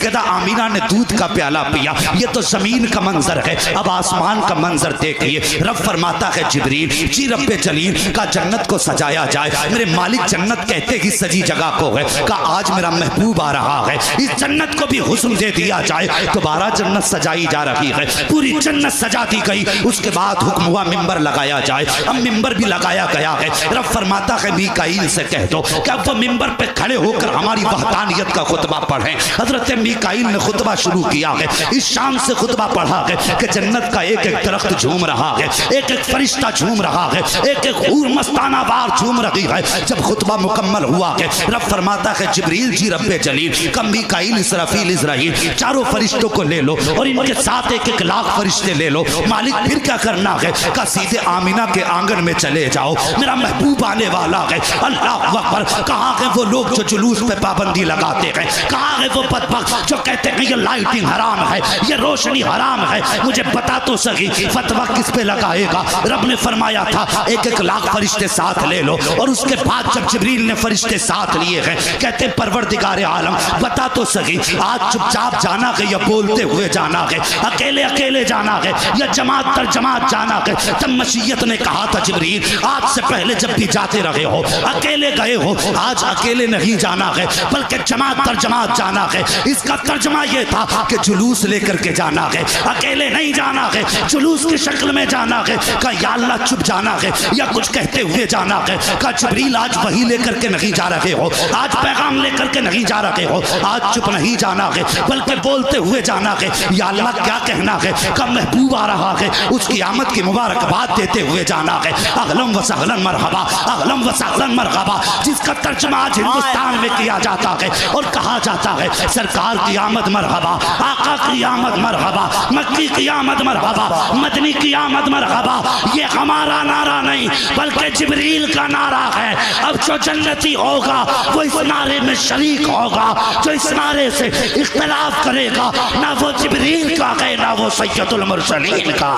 Syeda Amina ने दूध का प्याला पिया। ये तो जमीन का मंजर है, अब आसमान का मंजर देखिए। रब फरमाता है जिब्रील जी रब्बे जलील का जन्नत को सजाया जाए। मेरे मालिक जन्नत कहते ही सजी जगह को है का आज मेरा महबूब आ रहा है, इस जन्नत को भी हुस्न दे दिया जाए। दोबारा जन्नत सजाई जा रही है, पूरी जन्नत सजा दी गई। उसके बाद हुक्म हुआ मिंबर लगाया जाए। अब मिंबर भी लगाया गया है। रब फरमाता है मीकाईल से कह दो कि अब वो मिंबर पे खड़े होकर हमारी वहदानियत का खुतबा पढ़ें। हजरत मीकाईल ने खुतबा शुरू किया है, इस शान से खुतबा पढ़ा है कि जन्नत का एक एक दरख्त झूम रहा है, एक एक फरिश्ता झूम रहा है, एक एक हूर मस्ताना बार झूम रही है। जब खुतबा मुकम्मल हुआ है, रब फरमाता है जिब्रील जी रब्बे जलील का मीकाईल इसराफील इजराइल चारों फरिश्तों को ले लो और इनके साथ एक एक लाख फरिश्ते ले लो। मालिक फिर क्या करना है का सीधे आमीना के आंगन में चले जाओ, मेरा महबूब आने वाला है। अल्लाह अकबर। कहाँ है वो लोग जो जुलूस पे पाबंदी लगाते हैं? कहाँ है वो बदबख्त जो कहते हैं ये लाइटिंग हराम है, ये रोशनी हराम है? मुझे बता तो सही फतवा किस पे लगाएगा? रब ने फरमाया था एक एक लाख फरिश्ते साथ ले लो। और उसके बाद जब जिब्रील ने फरिश्ते साथ लिए हैं, कहते परवरदिगार आलम बता तो सही आज चुपचाप जाना है या बोलते हुए जाना है, अकेले अकेले जाना है या जमात दर जमात जाना है? तब मशीयत ने कहा था जिब्रील आज से पहले जब भी जाते रहे हो अकेले गए हो, आज अकेले नहीं जाना है बल्कि जमात दर जमात जाना है। इसका तर्जमा यह था कि जुलूस लेकर के जाना है, अकेले नहीं जाना है, जुलूस की शक्ल में जाना है। का या अल्लाह चुप जाना है या कुछ कहते हुए जाना है? का जिब्रील आज वही लेकर के नहीं जा रहे हो, आज पैगाम लेकर के नहीं जा रहे हो, आज चुप नहीं जाना है बल्कि बोलते हुए जाना है। या अल्लाह क्या कहना है? का महबूब आ रहा है, उसकी आमद की मुबारकबाद देते हुए जाना है। अहलन व सहलन मरहबा, अहलन व सहलन मरहबा, जिसका तर्जुमा आज हिंदुस्तान में किया जाता है और कहा जाता है सरकार की आमद मरहबा, आका की आमद मरहबा, मक्की की आमद मरहबा, मदनी की आमद मरहबा। ये हमारा नारा नहीं बल्कि जिब्रील का नारा है। अब जो जन्नती होगा वो इस नारे में शरीक होगा, जो इस नारे से इख्तिलाफ करेगा ना वो जिब्रील का है ना वो सैयदुल मुरसलीन का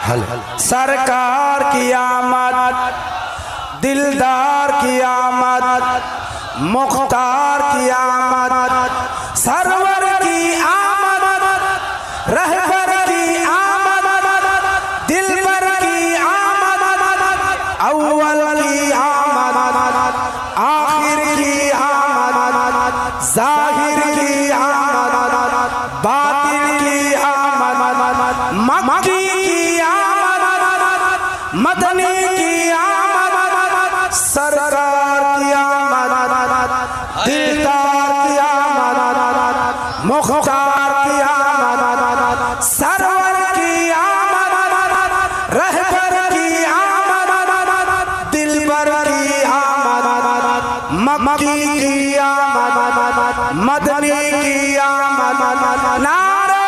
है। सरकार की आमद, दिलदार की आमद, मुख्तार की आमद, सरवर की आमद, रहबर की आमद, दिलबर की आमद, अव्वल की आमद, आखिर की आमद, जाहिर की आमद, बातिन की आमद, मक्की की आमद, मदनी की आमद, सरकार की आमद, दिलदार की आमद, मुख्तार की आमद, सरवर की आमद, रहबर की आमद, दिलबर की आमद, मक्की की आमद, मदनी की आमद। नारे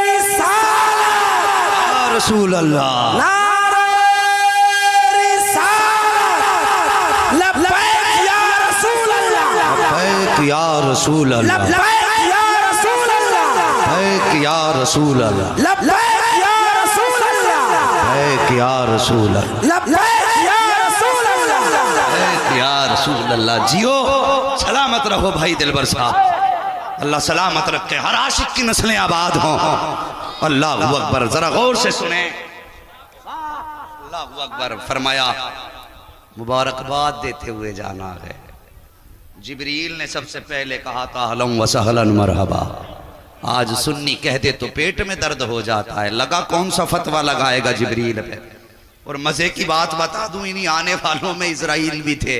रिसालत, रसूल अल्लाह, नारे रिसालत, लब्बैक या रसूल अल्लाह, लब्बैक या रसूल अल्लाह, लब्बैक या रसूल अल्लाह, लब्बैक या रसूल अल्लाह, लब्बैक या रसूल अल्लाह, लब्बैक या रसूल अल्लाह, लब्बैक या रसूल अल्लाह, लब्बैक या रसूल अल्लाह। जियो सलामत रहो भाई दिलबर साहब, अल्लाह सलामत रखे, हर आशिक की नस्लें आबाद हों। अल्लाह अकबर। जरा गौर से सुने, अल्लाह अकबर। फरमाया मुबारकबाद देते हुए जाना है। जिब्रील ने सबसे पहले कहा था अहलन व सहलन मरहबा। आज सुन्नी कह दे तो पेट में दर्द हो जाता है, लगा कौन सा फतवा लगाएगा जिब्रील पे। और मजे की बात बता दूं, इन्हीं आने वालों में इजराइल भी थे।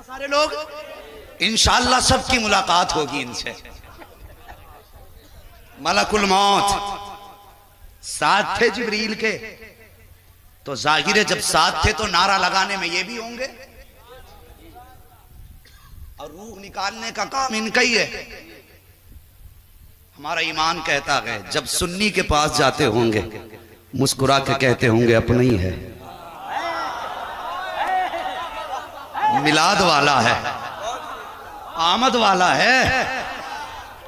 सारे लोग इंशाअल्लाह सबकी मुलाकात होगी इनसे। मलकुल मौत साथ थे जिब्रील के, तो जाहिर है जब साथ थे तो नारा लगाने में ये भी होंगे और रूह निकालने का काम इनका ही है। हमारा ईमान कहता है जब सुन्नी के पास जाते होंगे मुस्कुरा के कहते होंगे अपना ही है, मिलाद वाला है, आमद वाला है,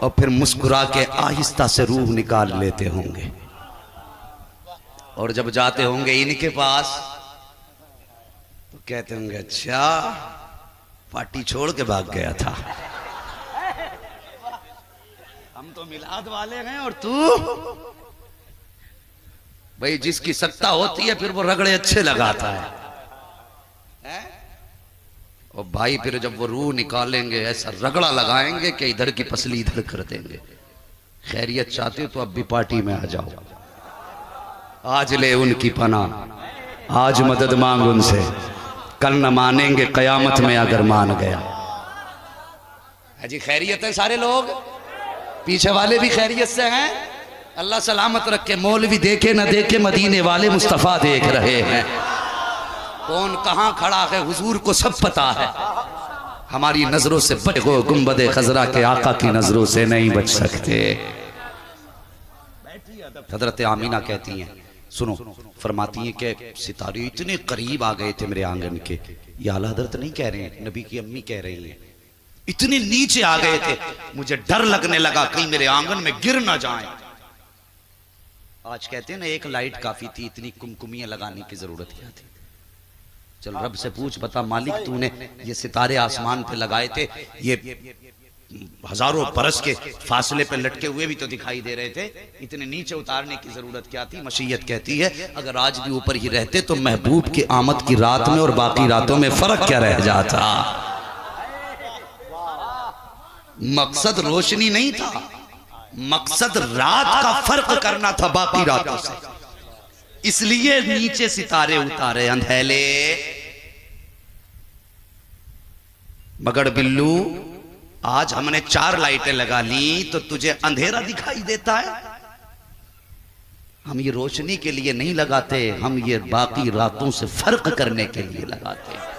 और फिर मुस्कुरा के आहिस्ता से रूह निकाल लेते होंगे। और जब जाते होंगे इनके पास तो कहते होंगे अच्छा पार्टी छोड़ के भाग गया था। हम तो मिलाद वाले हैं और तू भाई जिसकी सत्ता होती है फिर वो रगड़े अच्छे लगाता है? और भाई फिर जब वो रूह निकालेंगे ऐसा रगड़ा लगाएंगे कि इधर की पसली इधर कर देंगे। खैरियत चाहते हो तो अब भी पार्टी में आ जाओ, आज ले उनकी पनाह, आज मदद मांग उनसे, कल न मानेंगे कयामत में अगर मान गया। जी खैरियत है, सारे लोग पीछे वाले भी खैरियत से हैं, अल्लाह सलामत रखे। मौलवी देखे न देखे मदीने वाले मुस्तफ़ा देख रहे हैं। कौन कहाँ खड़ा है हुजूर को सब पता है। हमारी नजरों से बचो, गुंबदे खजरा के आका की नजरों से नहीं बच सकते। हजरत आमीना कहती हैं, सुनो, फरमाती हैं कि सितारे इतने करीब आ गए थे मेरे आंगन के, ये आला हजरत नहीं कह रहे हैं, नबी की अम्मी कह रही हैं, इतने नीचे आ गए थे मुझे डर लगने लगा कहीं मेरे आंगन में गिर ना जाएं। आज कहते हैं ना एक लाइट काफी थी, इतनी कुमकुमियां लगाने की जरूरत क्या थी। चल रब से पूछ, बता मालिक तूने ये सितारे आसमान पे लगाए थे, ये हजारों बरस के फासले पे लटके हुए भी तो दिखाई दे रहे थे, इतने नीचे उतारने की जरूरत क्या थी। मशीयत कहती है अगर आज भी ऊपर ही रहते तो महबूब की आमद की रात में और बाकी रातों में फर्क क्या रह जाता। मकसद रोशनी नहीं था, मकसद रात का फर्क करना था बाकी रातों से, इसलिए नीचे सितारे उतारे अंधेले। मगर बिल्लू आज हमने 4 लाइटें लगा ली तो तुझे अंधेरा दिखाई देता है। हम ये रोशनी के लिए नहीं लगाते, हम ये बाकी रातों से फर्क करने के लिए लगाते हैं,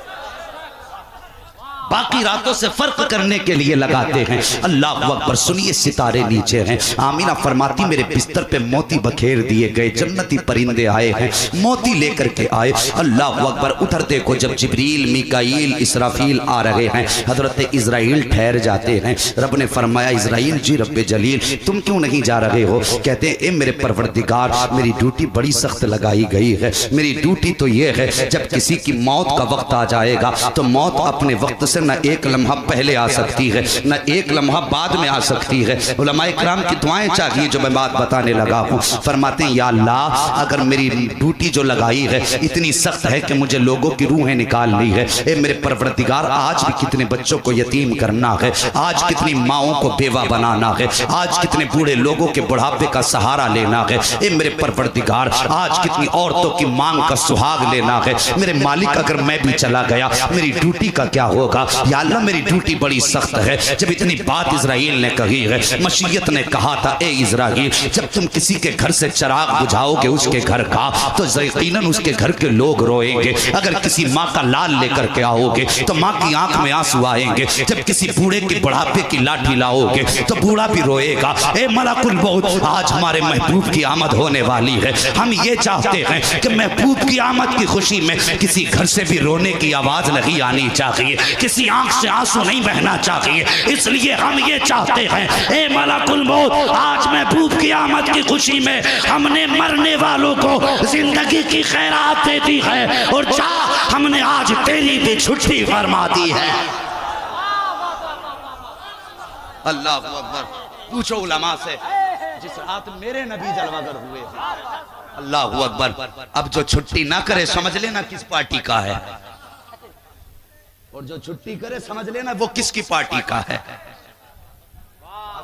बाकी रातों से फर्क करने के लिए लगाते हैं। अल्लाह अकबर। सुनिए सितारे नीचे हैं। आमीना फरमाती मेरे बिस्तर पे मोती बखेर दिए गए, जन्नती परिंदे आए हैं, मोती लेकर के आए। अल्लाह अकबर। उधर देखो जब जिब्रील, मीकाईल, इसराफील आ रहे हैं, हजरत इजराइल ठहर जाते हैं। रब ने फरमाया इजराइल जी रब्बे जलील तुम क्यों नहीं जा रहे हो? कहते हैं ए मेरे परवरदिगार मेरी ड्यूटी बड़ी सख्त लगाई गई है। मेरी ड्यूटी तो ये है जब किसी की मौत का वक्त आ जाएगा तो मौत अपने वक्त से न एक लम्हा पहले आ सकती है न एक लम्हा बाद में आ सकती है। उलमाए किराम की दुआएं चाहिए जो मैं बात बताने लगा हूँ। फरमाते हैं या अल्लाह अगर मेरी ड्यूटी जो लगाई है इतनी सख्त है कि मुझे लोगों की रूहें निकालनी है, ए मेरे परवरदिगार आज भी कितने बच्चों को यतीम करना है, आज कितनी माओं को बेवा बनाना है, आज कितने बूढ़े लोगों के बुढ़ापे का सहारा लेना है, ए मेरे परवरदिगार आज कितनी औरतों की मांग का सुहाग लेना है। मेरे मालिक अगर मैं भी चला गया मेरी ड्यूटी का क्या होगा? या अल्लाह मेरी ड्यूटी बड़ी सख्त है। जब इतनी बात इजराइल ने कही है, मशीयत ने कहा था ए इजराइल जब तुम किसी के घर से चिराग बुझाओगे उसके घर का तो यकीनन उसके घर के लोग रोएंगे। अगर किसी माँ का लाल लेकर के आओगे तो माँ की आंख में आंसू आएंगे। जब किसी बूढ़े के बुढ़ापे की लाठी लाओगे तो बूढ़ा भी रोएगा। ए मलाकुल मौत आज हमारे महबूब की आमद होने वाली है। हम ये चाहते हैं कि महबूब की आमद की खुशी में किसी घर से भी रोने की आवाज नहीं आनी चाहिए, किसी आंख से आंसू नहीं बहना चाहिए। इसलिए हम ये चाहते हैं ए मलाकुल मौत आज महबूब की आमद की खुशी में हमने मरने वालों को जिंदगी की खैरात दे दी है और जा हमने आज तेरी भी छुट्टी फरमा दी है। अल्लाह अकबर। पूछो उलमा से जिस रात मेरे नबी जलवागर हुए। अल्लाह अकबर। अब जो छुट्टी ना करे समझ लेना किस पार्टी का है, और जो छुट्टी करे समझ लेना वो किसकी पार्टी का है।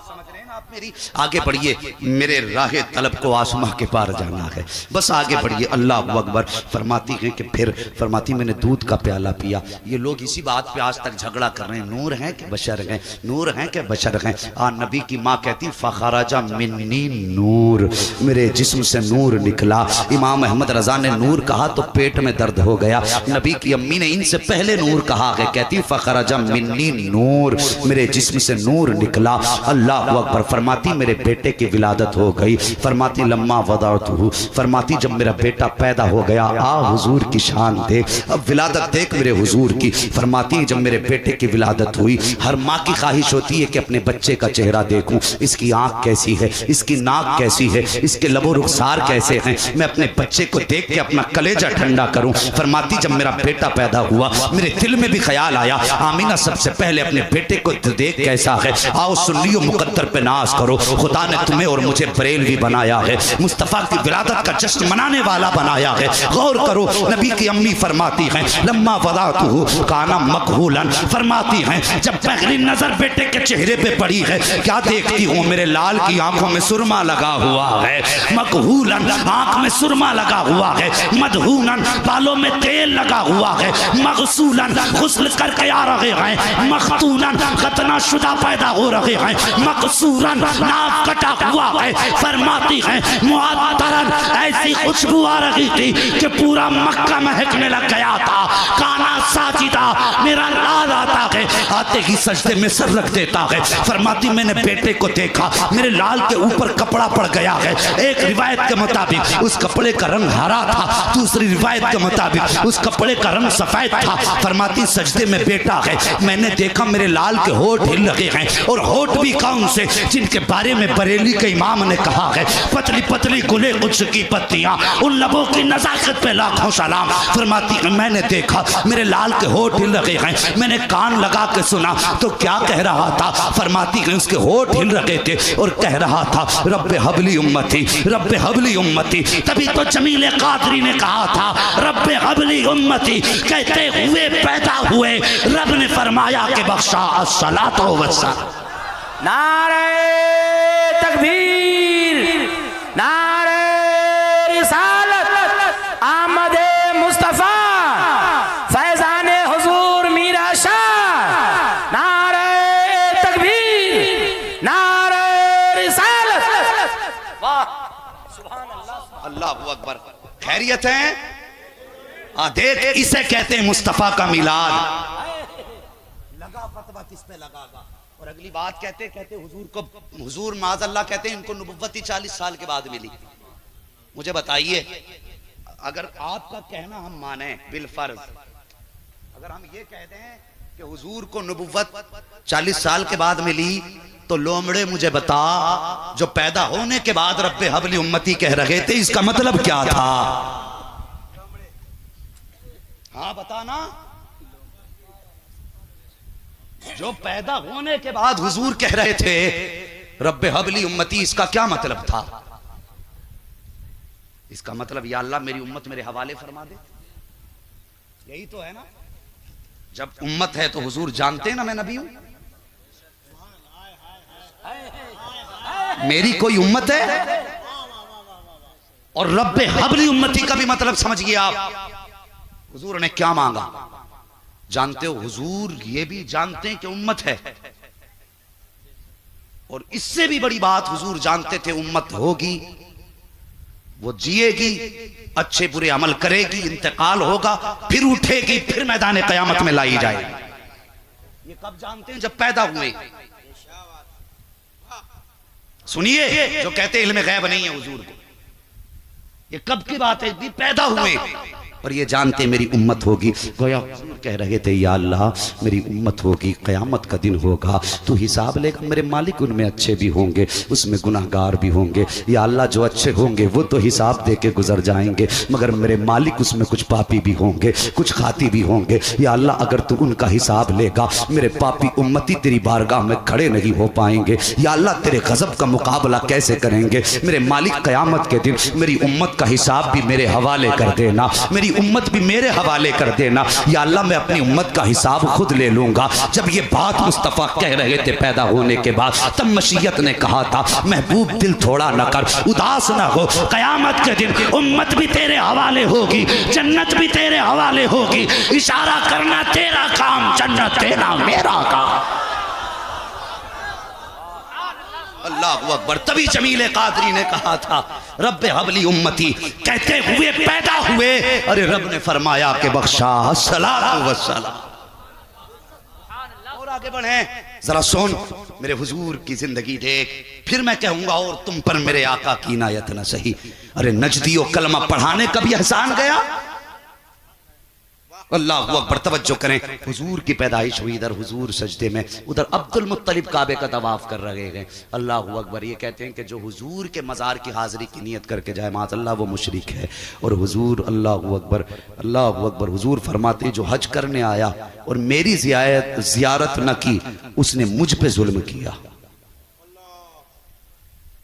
समझ रहे हैं ना आप मेरी? आगे बढ़िए, मेरे राहे तलब को आसमां के पार जाना है, बस आगे बढ़िए। अल्लाह अकबर। फरमाती है कि फिर फरमाती मैंने दूध का प्याला पिया। ये लोग इसी बात पे आज तक झगड़ा कर रहे हैं, नूर हैं कि बशर हैं, नूर हैं कि बशर हैं। नबी की माँ कहती फखराजा मिन्नी नूर, मेरे जिस्म से नूर निकला। इमाम अहमद रजा ने नूर कहा तो पेट में दर्द हो गया। नबी की अम्मी ने इनसे पहले नूर कहा है, कहती फखराजा मिन्नी नूर, मेरे जिस्म से नूर निकला। अल्लाह अकबर। फरमाती मेरे बेटे की विलादत हो गई। फरमाती लम्मा वदातहू, फरमाती जब मेरा बेटा पैदा हो गया, आ हुजूर की शान देख, अब विलादत देख मेरे हुजूर की। फरमाती जब मेरे बेटे की विलादत हुई, हर माँ की ख्वाहिश होती है कि अपने बच्चे का चेहरा देखूं, इसकी आंख कैसी है, इसकी नाक कैसी है, इसके लबो रुखसार कैसे हैं, मैं अपने बच्चे को देख के अपना कलेजा ठंडा करूं। फरमाती जब मेरा बेटा पैदा हुआ, मेरे दिल में भी ख्याल आया, आमीना सबसे पहले अपने बेटे को देख कैसा है, आओ सुन्नियों मुकद्दर पे नाज करो, खुदा ने तुम्हें और मुझे बरेलवी बनाया है, मुस्तफ़ा की विलादत का जश्न मनाने वाला बनाया है। गौर करो, नबी की अम्मी फरमाती हैं लम्मा वदातहू काना मकहूलन, फरमाती हैं जब पहली नजर बेटे के चेहरे पे पड़ी है, क्या देखती हूँ, मेरे लाल की आंखों में सुरमा लगा हुआ है, मकहूलन आंख में सुरमा लगा हुआ है, मदहूनन बालों में तेल लगा हुआ है, मगसूलन गुस्ल करके आ रहे हैं, मखतूनन खतना शुदा पैदा हो रहे हैं, मकसूरन नाक कटा हुआ है। फरमाती हैं मुअत्तरन ऐसी खुशबू आ रही थी कि पूरा मक्का महकने लग गया था। काना साजिदा मेरा लाल आता है, आते ही सजदे में सर रख देता है। फरमाती मैंने बेटे को देखा, मेरे लाल के ऊपर कपड़ा पड़ गया है, एक रिवायत के मुताबिक उस कपड़े का रंग हरा था, दूसरी रिवायत के मुताबिक उस कपड़े का रंग सफेद था। फरमाती सजदे में बेटा है, मैंने देखा मेरे लाल के होठ हिल लगे हैं, और होठ भी कौन से, जिनके बारे में बरेली के इमाम ने कहा है पतली पतली गुले कुछ की पत्तियां, उन लबों की नजाकत पे लाखों सलाम। फरमाती मैंने देखा मेरे लाल के होठ हिल रहे हैं, मैंने कान लगा के सुना तो क्या कह रहा था। फरमाती उसके होठ हिल रहे थे और कह रहा था रब्बे हबली उम्मती, रब्बे हबली उम्मती। तभी तो जमील कादरी ने कहा था रब्बे हबली उम्मती, कहते हुए पैदा हुए रब ने फरमाया कि बख्शा अस्सलातो वस्सलाम। नारे तकबीर, नारे रिसालत, आमदे मुस्तफा, फैजाने हुजूर मीरा शाह, नारे तकबीर, नारे रिसालत। वाह सुभान अल्लाह, अल्लाहु अकबर। खैरियत है? देख इसे कहते हैं मुस्तफा का मिलाद। लगा फतवा किस पे लगागा। और अगली बात कहते कहते हुजूर को, हुजूर माज़अल्लाह कहते हैं इनको नबुव्वती 40 साल के बाद मिली। मुझे बताइए, अगर आपका कहना हम माने बिलफर्ज, अगर हम ये कहते हैं कि हुजूर को नबुव्वत 40 साल के बाद मिली, तो लोमड़े मुझे बता जो पैदा होने के बाद रब्बे हबली उम्मती कह रहे थे, इसका मतलब क्या था? हाँ बताना। जो पैदा होने के बाद हुजूर कह रहे थे रब्बे हबली उम्मती, इसका क्या मतलब था? इसका मतलब या अल्लाह मेरी उम्मत मेरे हवाले फरमा दे, यही तो है ना। जब उम्मत है तो हुजूर जानते हैं ना मैं नबी हूं, मेरी कोई उम्मत है। और रब्बे हबली उम्मती का भी मतलब समझिए आप, हुजूर ने क्या मांगा जानते हो? हुजूर ये भी जानते हैं कि उम्मत है, और इससे भी बड़ी बात हुजूर जानते थे उम्मत होगी, वो जिएगी, अच्छे बुरे अमल करेगी, इंतकाल होगा, फिर उठेगी, फिर मैदान कयामत में लाई जाएगी। ये कब जानते हैं? जब पैदा हुए। सुनिए, जो कहते इल्म गैब नहीं है हुजूर को, ये कब की बात है? भी पैदा हुए और ये जानते मेरी उम्मत होगी। गोया कह रहे थे या अल्लाह मेरी उम्मत होगी, क़यामत का दिन होगा, तू हिसाब लेगा, मेरे मालिक उनमें अच्छे भी होंगे, उसमें गुनाहगार भी होंगे। या अल्लाह जो अच्छे होंगे वो तो हिसाब दे के गुजर जाएंगे, मगर मेरे मालिक उसमें कुछ पापी भी होंगे, कुछ खाती भी होंगे। या अल्लाह अगर तू उनका हिसाब लेगा, मेरे पापी उम्मती तेरी बारगाह में खड़े नहीं हो पाएंगे। या अल्लाह तेरे गज़ब का मुकाबला कैसे करेंगे? मेरे मालिक क़यामत के दिन मेरी उम्मत का हिसाब भी मेरे हवाले कर देना, मेरी उम्मत भी मेरे हवाले कर देना। या अल्लाह मैं अपनी उम्मत का हिसाब खुद ले लूंगा। जब ये बात मुस्तफ़ा कह रहे थे पैदा होने के बाद, तब मशीयत ने कहा था महबूब दिल थोड़ा न कर, उदास न हो, क़यामत के दिन उम्मत भी तेरे हवाले होगी, जन्नत भी तेरे हवाले होगी। इशारा करना तेरा काम, जन्नत तेरा मेरा काम। अल्लाहु अकबर। तभी जमील कादरी ने कहा था रब्बे हबली उम्मती, कहते हुए पैदा हुए, अरे रब ने फरमाया कि बख्शा सलातो वस्सलाम। आगे बढ़े, जरा सुन मेरे हुजूर की जिंदगी देख, फिर मैं कहूंगा और तुम पर मेरे आका की इनायत न सही। अरे नजदियो कलमा पढ़ाने का भी एहसान गया। अल्लाह अकबर, तवज्जो करें, हुजूर की पैदाइश हुई, इधर हुजूर सजदे में, उधर अब्दुल मुत्तलिब काबे का तवाफ कर रहे हैं। अल्लाह अकबर। ये कहते हैं कि जो हुजूर के मज़ार की हाज़िरी की नियत करके जाए माज़अल्लाह वो मुशरिक है। और हुजूर अल्लाह अकबर, अल्लाह अकबर, हुजूर फरमाते जो हज करने आया और मेरी ज़ियारत न की उसने मुझ पे जुल्म किया।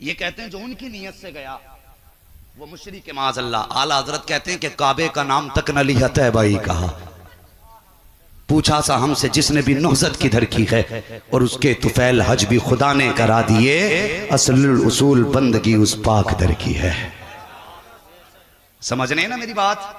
ये कहते हैं जो उनकी नियत से गया वो मुशरिक माज़अल्लाह। आला हज़रत कहते हैं कि काबे का नाम तक न लिया तैबाई कहा। पूछा सा हमसे जिसने भी नौजत किधर की है, और उसके तुफैल हज भी खुदा ने करा दिए, असलुल उसूल बंदगी उस पाक दर की है। समझ रहे ना मेरी बात?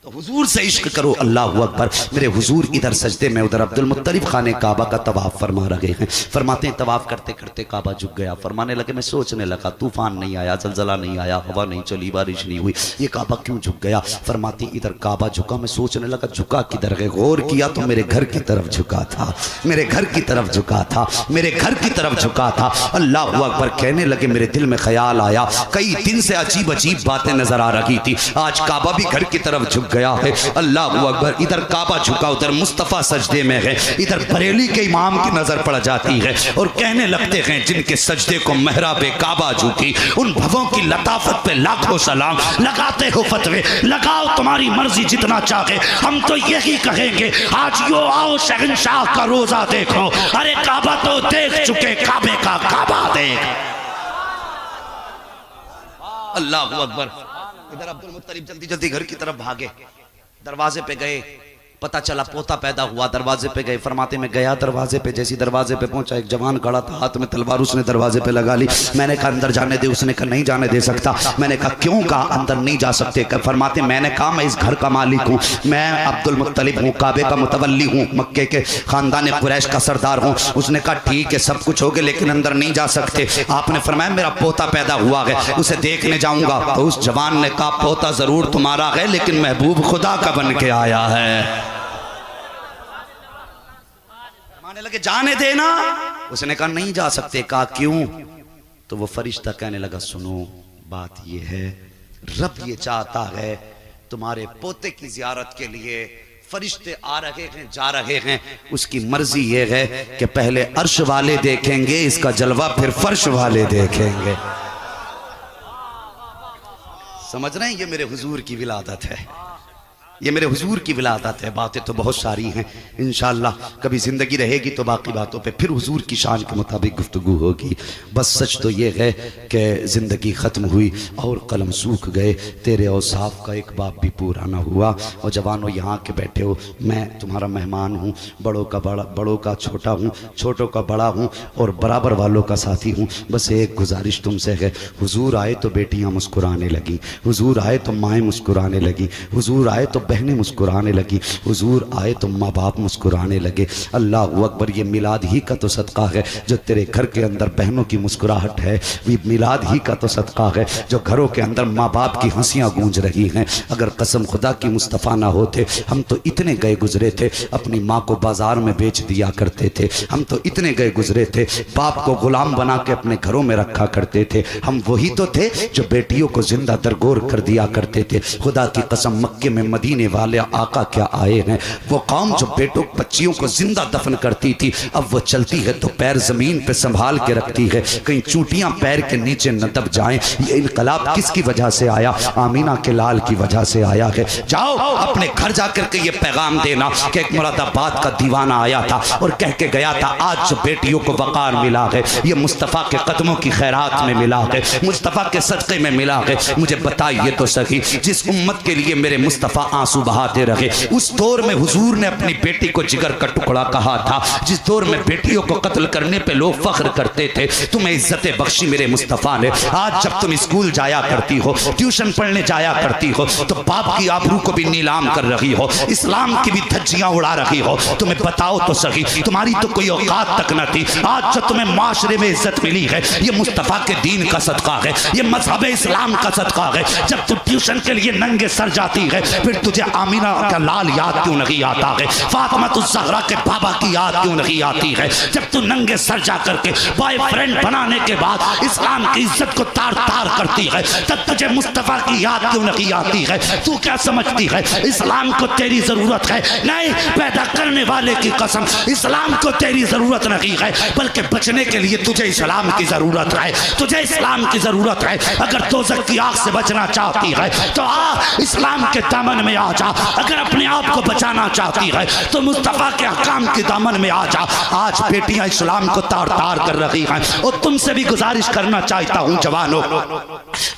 तो हुजूर से इश्क करो। अल्लाह अकबर। मेरे हुजूर इधर सजदे में, उधर अब्दुल मुत्तलिब खाने काबा का तवाफ फरमा रहे हैं। फरमाते हैं तवाफ करते करते काबा झुक गया। फरमाने लगे मैं सोचने लगा तूफान नहीं आया, जलजला नहीं आया, हवा नहीं चली, बारिश नहीं हुई, ये काबा क्यों झुक गया? फरमाते इधर काबा झुका, मैं सोचने लगा झुका किधर है। गौर किया तो मेरे घर की तरफ झुका था, मेरे घर की तरफ झुका था, मेरे घर की तरफ झुका था। अल्लाह अकबर। कहने लगे मेरे दिल में ख्याल आया, कई दिन से अजीब अजीब बातें नजर आ रही थी, आज काबा भी घर की तरफ झुक गया है। अल्लाह अकबर। इधर काबा झुका, उधर मुस्तफ़ा सजदे में है, इधर बरेली के इमाम की नजर पड़ जाती है और कहने लगते हैं जिनके सजदे को महराबे काबा झुकी, उन भवों की लताफत पे लाखों सलाम। लगाते हो फतवे, लगाओ तुम्हारी मर्जी जितना चाहे, हम तो यही कहेंगे आज यो आओ शहंशाह का रोजा देखो। अरे काबा तो देख चुके, काबे का काबा देख। अल्लाह अकबर। इधर अब्दुल मुत्तलिब जल्दी जल्दी घर की तरफ भागे, दरवाजे पे गए, पता चला पोता पैदा हुआ। दरवाजे पे गए, फरमाते में गया दरवाजे पे, जैसी दरवाजे पे पहुंचा एक जवान खड़ा था, हाथ में तलवार, उसने दरवाजे पे लगा ली। मैंने कहा अंदर जाने दे, उसने कहा नहीं जाने दे सकता। मैंने कहा क्यों? कहा अंदर नहीं जा सकते। फरमाते मैंने कहा मैं इस घर का मालिक हूँ, मैं अब्दुल मुत्तलिब हूँ, काबे का मुतवल्ली हूँ, मक्के के खानदान कुरैश का सरदार हूँ। उसने कहा ठीक है सब कुछ हो गया लेकिन अंदर नहीं जा सकते। आपने फरमाया मेरा पोता पैदा हुआ है, उसे देखने जाऊंगा। तो उस जवान ने कहा पोता जरूर तुम्हारा है लेकिन महबूब खुदा का बन के आया है। माने लगे जाने देना, उसने कहा नहीं जा सकते। कहा क्यों? तो वो फरिश्ता कहने लगा सुनो बात ये है, रब ये चाहता है तुम्हारे पोते की जियारत के लिए फरिश्ते आ रहे हैं जा रहे हैं, उसकी मर्जी ये है कि पहले अर्श वाले देखेंगे इसका जलवा, फिर फर्श वाले देखेंगे। समझ रहे हैं? ये मेरे हुजूर की विलादत है, ये मेरे हुजूर की विलादत है। बातें तो बहुत सारी हैं, इंशाअल्लाह कभी ज़िंदगी रहेगी तो बाकी बातों पे फिर हुजूर की शान के मुताबिक गुफ्तगू होगी। बस सच तो ये है कि ज़िंदगी ख़त्म हुई और कलम सूख गए, तेरे औसाफ का एक बाप भी पूरा ना हुआ। और जवानों यहाँ के बैठे हो, मैं तुम्हारा मेहमान हूँ, बड़ों का बड़ा, बड़ों का छोटा हूँ, छोटों का बड़ा हूँ और बराबर वालों का साथी हूँ। बस एक गुजारिश तुमसे है, हुजूर आए तो बेटियाँ मुस्कुराने लगी, हुजूर आए तो माएँ मुस्कुराने लगी, हुजूर आए तो बहनें मुस्कुराने लगी, हुजूर आए तो माँ बाप मुस्कुराने लगे। अल्लाह अकबर। ये मिलाद ही का तो सदका है जो तेरे घर के अंदर बहनों की मुस्कुराहट है, ये मिलाद ही का तो सदका है जो घरों के अंदर माँ बाप की हंसियाँ गूंज रही हैं। अगर कसम खुदा की मुस्तफ़ा ना होते, हम तो इतने गए गुजरे थे, अपनी माँ को बाजार में बेच दिया करते थे, हम तो इतने गए गुजरे थे, बाप को गुलाम बना के अपने घरों में रखा करते थे। हम वही तो थे जो बेटियों को जिंदा दरगोर कर दिया करते थे। खुदा की कसम मक्के में मदीने वाले आका क्या आए हैं, वो कौम जो बेटों बच्चियों को जिंदा दफन करती थी, अब वो चलती है तो पैर जमीन पे संभाल के रखती है, कहीं चूटियां पैर के नीचे न दब जाएं। ये इनकलाब किसकी वजह से आया? आमीना के लाल की वजह से आया है। जाओ अपने घर जाकर के ये पैगाम देना कि एक मुरादाबाद का दीवाना आया था और कह के गया था आज जो बेटियों को वकार मिला है ये मुस्तफ़ा के कदमों की खैरात में मिला है, मुस्तफ़ा के सदक़े में मिला है। मुझे बताइए तो सही, जिस उम्मत के लिए मेरे मुस्तफ़ा आंसू बहाते रहे, उस दौर में हुजूर ने अपनी बेटी को जिगर का टुकड़ा कहा था, जिस दौर में बेटियों को कत्ल करने पे लोग फख्र करते थे, तुम्हें इज्जत बख्शी मेरे मुस्तफ़ा ने। आज जब तुम स्कूल जाया करती हो, ट्यूशन पढ़ने जाया करती हो, तो बाप की आबरू को भी नीलाम कर रही हो, इस्लाम की भी धज्जियां उड़ा रही हो। तुम्हें बताओ तो सही, तुम्हारी तो कोई औकात तक न थी, आज जो तुम्हें माशरे में इज्जत मिली है ये मुस्तफ़ा के दीन का सदका है, ये मजहब इस्लाम का सदका है। जब तू ट्यूशन के लिए नंगे सर जाती है फिर तुझे तुझे आमीना का लाल याद क्यों नहीं आता है, फातिमा तो ज़हरा के बाबा की याद क्यों नहीं आती है? जब तू नंगे सर जा करके बॉयफ्रेंड बनाने के बाद इस्लाम की इज्जत को तार तार करती है, तब तुझे मुस्तफ़ा की याद क्यों नहीं आती है? तू क्या समझती है इस्लाम को तेरी जरूरत है? नहीं, पैदा करने वाले की कसम, इस्लाम को तेरी जरूरत नहीं है, बल्कि बचने के लिए तुझे इस्लाम की जरूरत है। तुझे इस्लाम की जरूरत है। अगर दोज़ख की आग से बचना चाहती है तो आ इस्लाम के दामन में आ जा। अगर अपने आप को बचाना चाहती है तो मुस्तफ़ा के अहकाम के दामन में आ जा। आज बेटियां इस्लाम को तार तार कर रही हैं और तुमसे भी गुजारिश करना चाहता हूं जवानों,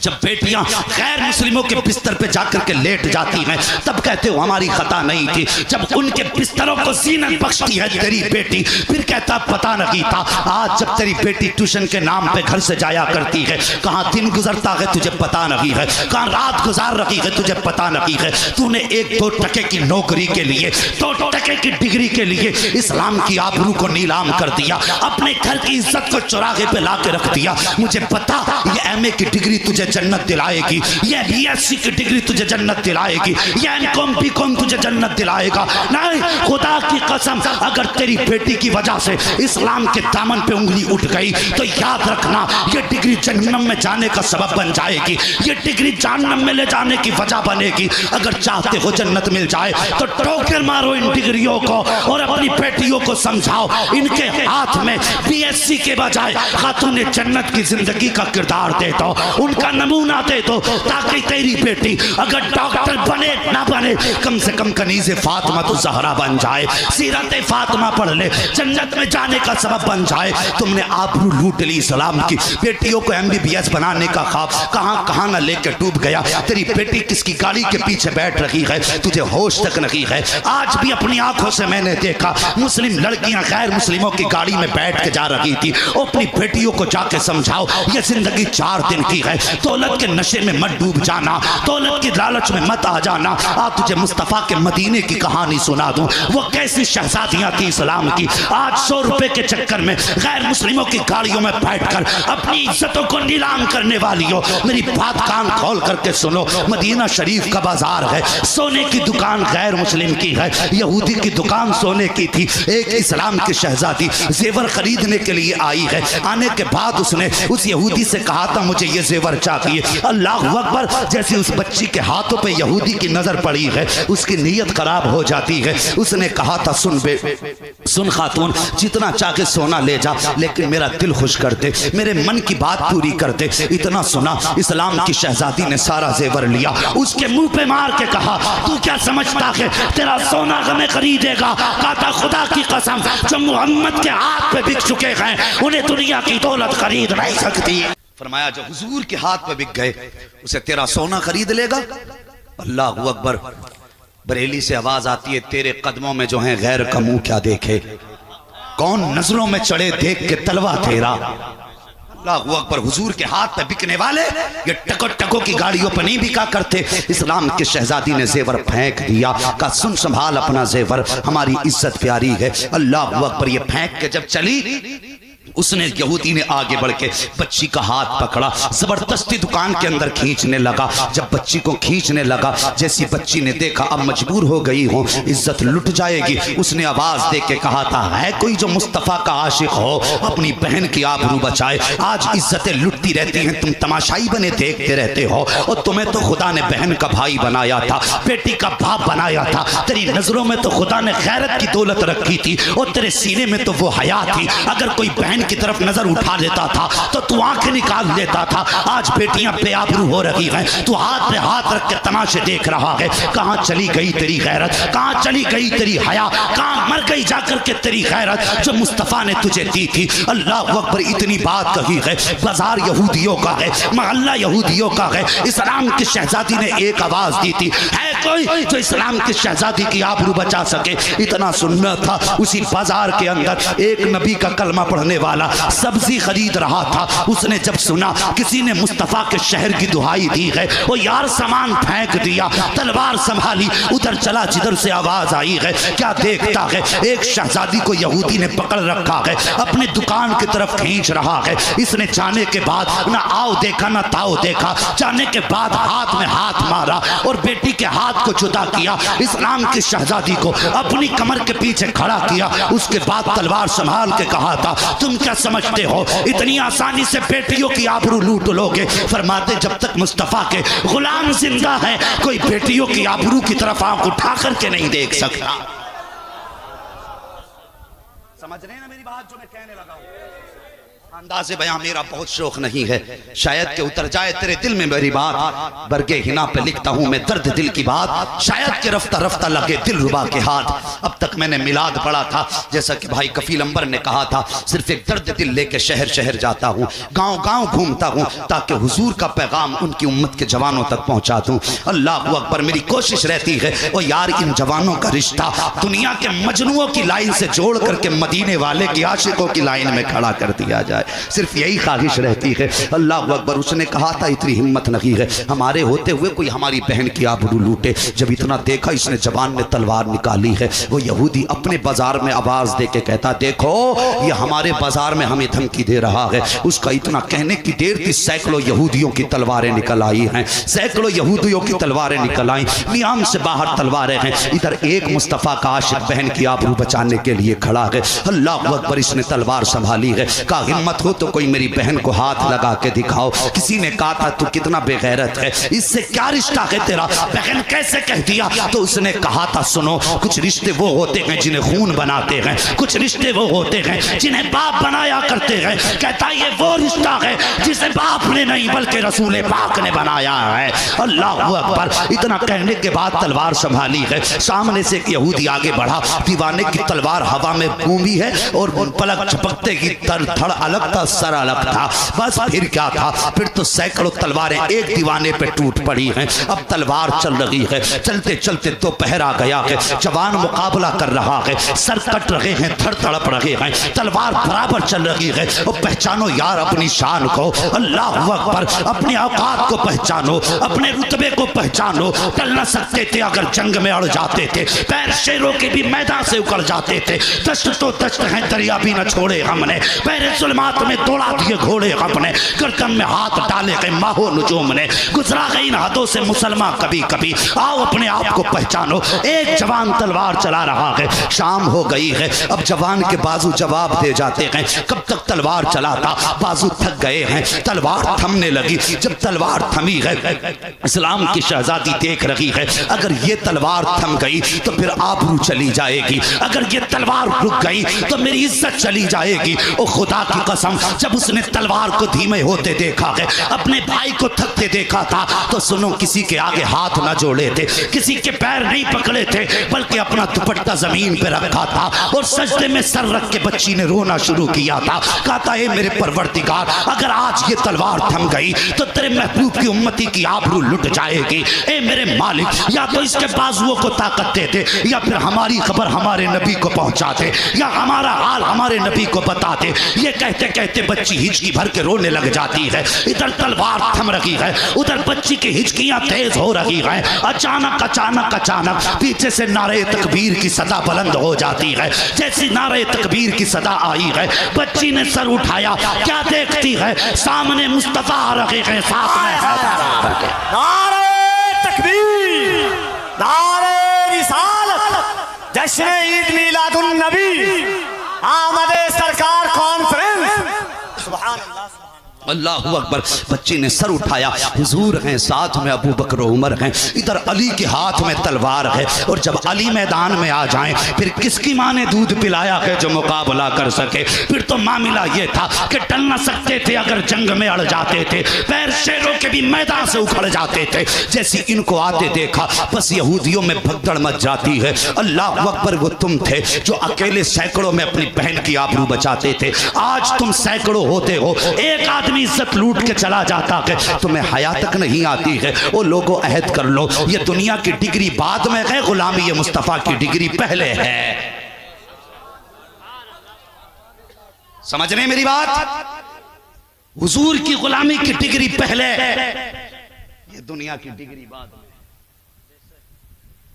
जब बेटियां गैर मुस्लिमों के बिस्तर पे जाकर के लेट जाती हैं तब कहते हो हमारी खता नहीं थी। जब उनके बिस्तरों को ज़ीनत बख्शती है तेरी बेटी, फिर कहता पता नहीं था। आज जब तेरी बेटी ट्यूशन के नाम पे घर से जाया करती है, कहाँ दिन गुजरता है तुझे पता नहीं है, कहाँ रात गुजार रही है तुझे पता नहीं है। तूने 1-2 टके की नौकरी के लिए, 2 टके की डिग्री के लिए इस्लाम की आबरू को नीलाम कर दिया, अपने घर की इज्जत को चौराहे पे ला के रख दिया। मुझे पता ये MA की डिग्री तुझे जन्नत दिलाएगी, ये BSc की डिग्री तुझे जन्नत दिलाएगी, ये MCom BCom तुझे जन्नत दिलाएगा। नहीं, खुदा की कसम, अगर तेरी बेटी की वजह से इस्लाम के दामन पे उंगली उठ गई तो याद रखना ये डिग्री जहन्नम में जाने का सबब बन जाएगी, ये डिग्री जहन्नम में ले जाने की वजह बनेगी। अगर चाहते हो जन्नत मिल जाए तो ठोकर मारो इन डिग्रियों को और अपनी बेटियों को समझाओ इनके हाथ में BSc के बजाय खातून जन्नत की जिंदगी का किरदार दे दो, उनका नमूना दे दो, ताकि तेरी बेटी अगर डॉक्टर बने ना बने कम से कम कनीज़े फातिमा तो ज़हरा बन जाए, सीरत फातिमा पढ़ ले, जन्नत में जाने का सबब बन जाए। तुमने आबरू लूट ली इस्लाम की, बेटियों को MBBS बनाने का ख्वाब कहाँ कहाँ न लेकर डूब गया। तेरी बेटी किसकी गाड़ी के पीछे बैठ रही है तुझे होश तक नहीं है। आज भी अपनी आंखों से मैंने देखा मुस्लिम लड़कियां गैर मुस्लिमों की गाड़ी में बैठ के जा रही थी। अपनी बेटियों को जाके समझाओ ये जिंदगी 4 दिन की है, दौलत के नशे में मत डूब जाना, दौलत की लालच में मत आ जाना। आज तुझे मुस्तफ़ा के मदीने की कहानी सुना दूं, वो कैसी शहजादियां थी इस्लाम की। आज 100 रुपए के चक्कर में गैर मुस्लिमों की गाड़ियों में बैठकर अपनी इज्जतों को नीलाम करने वाली हो। मेरी बात कान खोल करके सुनो, मदीना शरीफ का बाजार है, सोने की दुकान गैर मुस्लिम की है, यहूदी की दुकान सोने की थी। एक इस्लाम की शहजादी जेवर खरीदने के लिए आई है। आने के बाद उसने उस यहूदी से कहा था मुझे ये जेवर चाहिए। अल्लाह अकबर, जैसे उस बच्ची के हाथों पे यहूदी की नजर पड़ी है उसकी नीयत खराब हो जाती है। उसने कहा था सुन खातून, जितना चाहे सोना ले जा, लेकिन मेरा दिल खुश कर दे, मेरे मन की बात पूरी कर दे। इतना सुना, इस्लाम की शहजादी ने सारा जेवर लिया, उसके मुंह पे मार के कहा तू क्या समझता है तेरा सोना हमें खरीदेगा? कहता खुदा की कसम, जो मोहम्मद के हाथ पे बिक चुके हैं उन्हें दुनिया की दौलत खरीद नहीं सकती। फरमाया जो हुजूर के हाथ पे बिक गए उसे तेरा सोना खरीद लेगा। अल्लाह अकबर। बरेली से आवाज आती है तेरे कदमों में जो है गैर का मुंह क्या देखे, कौन नजरों में चढ़े देख के तलवा तेरा। अल्लाह अकबर। हुजूर के हाथ पे बिकने वाले ये टको की गाड़ियों पर नहीं बिका करते। इस्लाम की शहजादी ने जेवर फेंक दिया, का सुन संभाल अपना जेवर, हमारी इज्जत प्यारी है। अल्लाह अकबर। ये फेंक के जब चली, उसने यहूदी ने आगे बढ़ के बच्ची का हाथ पकड़ा, जबरदस्ती दुकान के अंदर खींचने लगा। जब बच्ची को खींचने लगा, जैसी बच्ची ने देखा अब मजबूर हो गई हो, इज्जत लुट जाएगी, उसने आवाज दे के कहा था है कोई जो मुस्तफ़ा का आशिक हो अपनी बहन की आबरू बचाए। आज इज्जतें लुटती रहती हैं, तुम तमाशाई बने देखते रहते हो। और तुम्हें तो खुदा ने बहन का भाई बनाया था, बेटी का बाप बनाया था। तेरी नजरों में तो खुदा ने गैरत की दौलत रखी थी और तेरे सीने में तो वो हया थी। अगर कोई बहन की तरफ नजर उठा लेता था तो तू आंखें निकाल लेता था। आज बेटियां बेआबरू हो रही हैं, तू हाथ पे हाथ रख के तमाशे देख रहा है। कहां चली गई तेरी गैरत, कहां चली गई तेरी हया, कहां मर गई जाकर के तेरी गैरत जो मुस्तफा ने तुझे दी थी। अल्लाह अकबर। इतनी बात कही है, बाजार यहूदियों का है, मोहल्ला यहूदियों का है। इस्लाम की शहजादी ने एक आवाज दी थी, है कोई जो इस्लाम की शहजादी की आबरू बचा सके? इतना सुनना था। उसी बाजार के अंदर एक नबी का कलमा पढ़ने वाला सब्जी खरीद रहा था। उसने जब सुना किसी ने मुस्तफा के शहर की दुहाई दी है, वो यार सामान फेंक दिया, तलवार संभाली, उधर चला जिधर से आवाज आई है। क्या देखता है एक शहजादी को यहूदी ने पकड़ रखा है, अपने दुकान की तरफ खींच रहा है। इसने जाने के बाद ना आओ देखा ना ताओ देखा, जाने के बाद हाथ में हाथ मारा और बेटी के हाथ को जुदा किया। इस्लाम की शहजादी को अपनी कमर के पीछे खड़ा किया। उसके बाद तलवार संभाल के कहा था, तुम क्या समझते हो इतनी आसानी से बेटियों की आबरू लूट लोगे? फरमाते जब तक मुस्तफा के गुलाम जिंदा है कोई बेटियों की आबरू की तरफ आंख उठा करके नहीं देख सकता। समझ रहे हैं ना मेरी बात जो मैं कहने लगा हूं? अंदाज़े बयां मेरा बहुत शौक नहीं है, शायद के उतर जाए तेरे दिल में मेरी बात। बरगे हिना पे लिखता हूं मैं दर्द दिल की बात, शायद के रफ्ता रफ्ता लगे दिल रुबा के हाथ। अब तक मैंने मिलाद पढ़ा था, जैसा कि भाई कफील अंबर ने कहा था, सिर्फ एक दर्द दिल लेके शहर शहर जाता हूं, गांव गांव घूमता हूं, ताकि हुजूर का पैगाम उनकी उम्मत के जवानों तक पहुंचा दूं। अल्लाह अकबर। मेरी कोशिश रहती है और यार इन जवानों का रिश्ता दुनिया के मजनुओं की लाइन से जोड़ करके मदीने वाले की आशिकों की लाइन में खड़ा कर दिया जाए, सिर्फ यही ख्वाहिश रहती है। अल्लाह अकबर। उसने कहा था इतनी हिम्मत नहीं है हमारे होते हुए कोई हमारी बहन की आबरू लूटे। जब इतना देखा इसने जबान में तलवार निकाली है। वो यहूदी अपने बाजार में आवाज दे के कहता, देखो ये हमारे बाजार में हमें धमकी दे रहा है। उसका इतना कहने की देर थी सैकड़ों यहूदियों की तलवारें निकल आई हैं, सैकड़ों यहूदियों की तलवारें निकल आई, नियाम से बाहर तलवारें हैं। इधर एक मुस्तफ़ा का आशिक बहन की आबरू बचाने के लिए खड़ा है। अल्लाह अकबर। इसने तलवार संभाली है, कहा हिम्मत हो तो कोई मेरी बहन को हाथ लगा के दिखाओ। किसी ने कहा था तू कितना बेगैरत है, इससे क्या रिश्ता है तेरा, बहन कैसे कह दिया? तो उसने कहा था सुनो, कुछ रिश्ते वो होते हैं जिन्हें खून बनाते हैं, कुछ रिश्ते वो होते हैं जिन्हें बाप बनाया करते हैं। कहता ये वो रिश्ता है जिसे बाप ने नहीं बल्कि रसूल पाक ने बनाया है। अल्लाह अकबर। इतना कहने के बाद तलवार संभाली है। सामने से एक यहूदी आगे बढ़ा, दीवाने की तलवार हवा में घूमी है और पलक झपकते की धड़ अलग था, सर अलग था। बस फिर क्या था, फिर तो सैकड़ों तलवारें एक दीवाने पे टूट पड़ी हैं। अब तलवार चल रही है, चलते चलते दोपहर आ गया है, जवान मुकाबला कर रहा है, सर कट रहे हैं, धड़ तड़प रहे हैं, तलवार बराबर चल रही है। और पहचानो यार अपनी शान को, अल्लाह अकबर। अपनी औकात को पहचानो, अपने रुतबे को पहचानो। टल न सकते थे अगर जंग में अड़ जाते थे, पैर शेरों के भी मैदान से उकड़ जाते थे। दश्त तो दश्त है, दरिया भी न छोड़े हमने, पैर जुल्मात में दौड़ा दिए घोड़े अपने, गर्दन में हाथ डाले गए माहो नुजूम ने, गुजरा गई इन हाथों से मुसलमान कभी कभी। आओ अपने आप को पहचानो। एक जवान तलवार चला रहा है, शाम हो गई है, अब जवान के बाजू जवाब दे जाते हैं। कब तक तलवार चलाता, बाजू थक गए हैं, तलवार थमने लगी। जब तलवार थमी है, इस्लाम की शहजादी देख रही है, अगर ये तलवार थम गई तो फिर आबरू चली जाएगी, अगर ये तलवार रुक गई तो मेरी इज्जत चली जाएगी। ओ खुदा की कसम, जब उसने तलवार को धीमे होते देखा है, अपने भाई को थकते देखा था, तो सुनो किसी के आगे हाथ ना जोड़े थे, किसी के पैर नहीं पकड़े थे, बल्कि अपना दुपट्टा जमीन पे रखा था और सजदे में सर रख के बच्ची ने रोना शुरू किया था। कहता है मेरे परवरदिगार, अगर आज ये तलवार थम गई तो तेरे महबूब की उम्मती की आबरू लुट जाएगी। ए मेरे मालिक, या तो इसके बाजुओं को ताकत दे दे, या फिर हमारी खबर हमारे नबी को पहुंचा दे, या हमारा हाल हमारे नबी को बता दे। ये कहते कहते बच्ची हिचकी भर के रोने लग जाती है। इधर तलवार थम रही है, उधर बच्ची की हिचकियां तेज हो रही हैं। अचानक अचानक अचानक पीछे से नारे तकबीर की सदा बुलंद हो जाती है। जैसी नारे तकबीर की सदा आई है, बच्ची ने सर उठाया, क्या देखती है, सामने मुस्तफा आ रहे हैं, साथ में नारे तकबीर, नारे रिसालत, जश्न ईद मिलादुन नबी, आमदे सरकार कॉन्फ्रेंस। सुभान अल्लाह। अल्लाहु अकबर। बच्ची ने सर उठाया, हुजूर हैं, साथ में अबू बकर उमर हैं, इधर अली के हाथ में तलवार है। और जब अली मैदान में आ जाएं, फिर किसकी माँ ने दूध पिलाया है जो मुकाबला कर सके? फिर तो मामला ये था कि टल न सकते थे अगर जंग में अड़ जाते थे, पैर शेरों के भी मैदान से उखड़ जाते थे। जैसी इनको आते देखा, बस यहूदियों में भगदड़ मच जाती है। अल्लाह अकबर। वो तुम थे जो अकेले सैकड़ों में अपनी बहन की आबरू बचाते थे, आज तुम सैकड़ों होते हो, एक आदमी इज्जत लूट के चला जाता है, तुम्हें हया तक नहीं आती है। ओ लोगों, अहद कर लो, ये दुनिया की डिग्री बाद में है, गुलामी ये मुस्तफा की डिग्री पहले है। समझ रहे मेरी बात? हुजूर की गुलामी की डिग्री पहले, ये दुनिया की डिग्री बाद में।